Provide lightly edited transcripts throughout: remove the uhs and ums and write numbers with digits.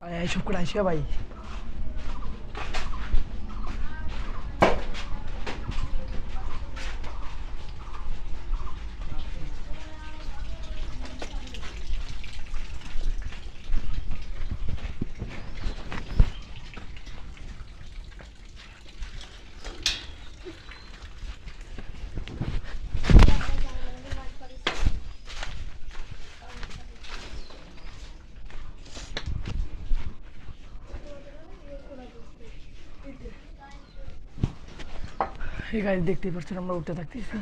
এইসব করে আইসা ভাই এই গাড়ি দেখতেই পাচ্ছেন আমরা উঠতে থাকতেছি।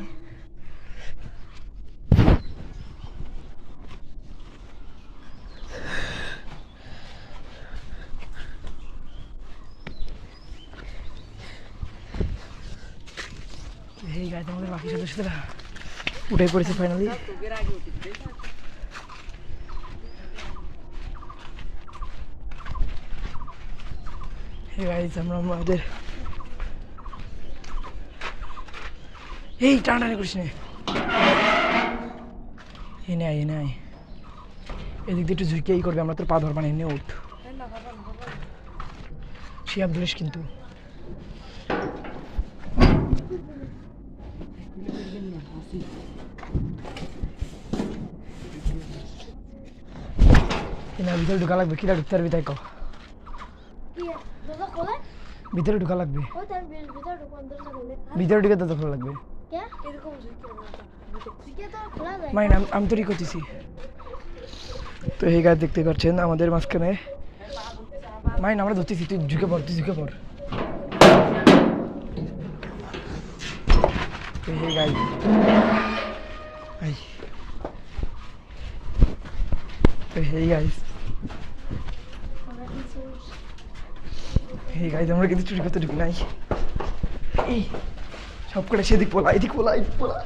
এই গাড়িতে আমাদের বাকি সদস্যরা উঠে পড়েছে ফাইনালি। এই গাড়িতে আমরা আমাদের এই টানাটানি করিস না, এনে আয় এনে আয়, এদিক দিয়ে একটু ঝুঁকেই করবে, আমরা তোর পা ধরবা না, এনে উঠ। শিয়াব ধরিস কিন্তু। ভিতরে ঢুকা লাগবে, কিনা ঢুকতে পারবি তাই কো, ভিতরে ঢুকা লাগবে, ভিতরে ঢুকে তো খোলা লাগবে। মাইন আমি তৈরি করতেছি তো। এই গাছ দেখতে পাচ্ছেন আমাদের মাঝখানে, মাইন আমরা ধরতেছি, তুই ঝুঁকে পড়, তুই ঝুঁকে পড়। এই গাছ এই গাছ এই গাছ আমরা কিন্তু চুরি করতে ঢুকি নাই। এই সব করে সেদিক পোলা, এদিক পোলা, এদিক পোলা।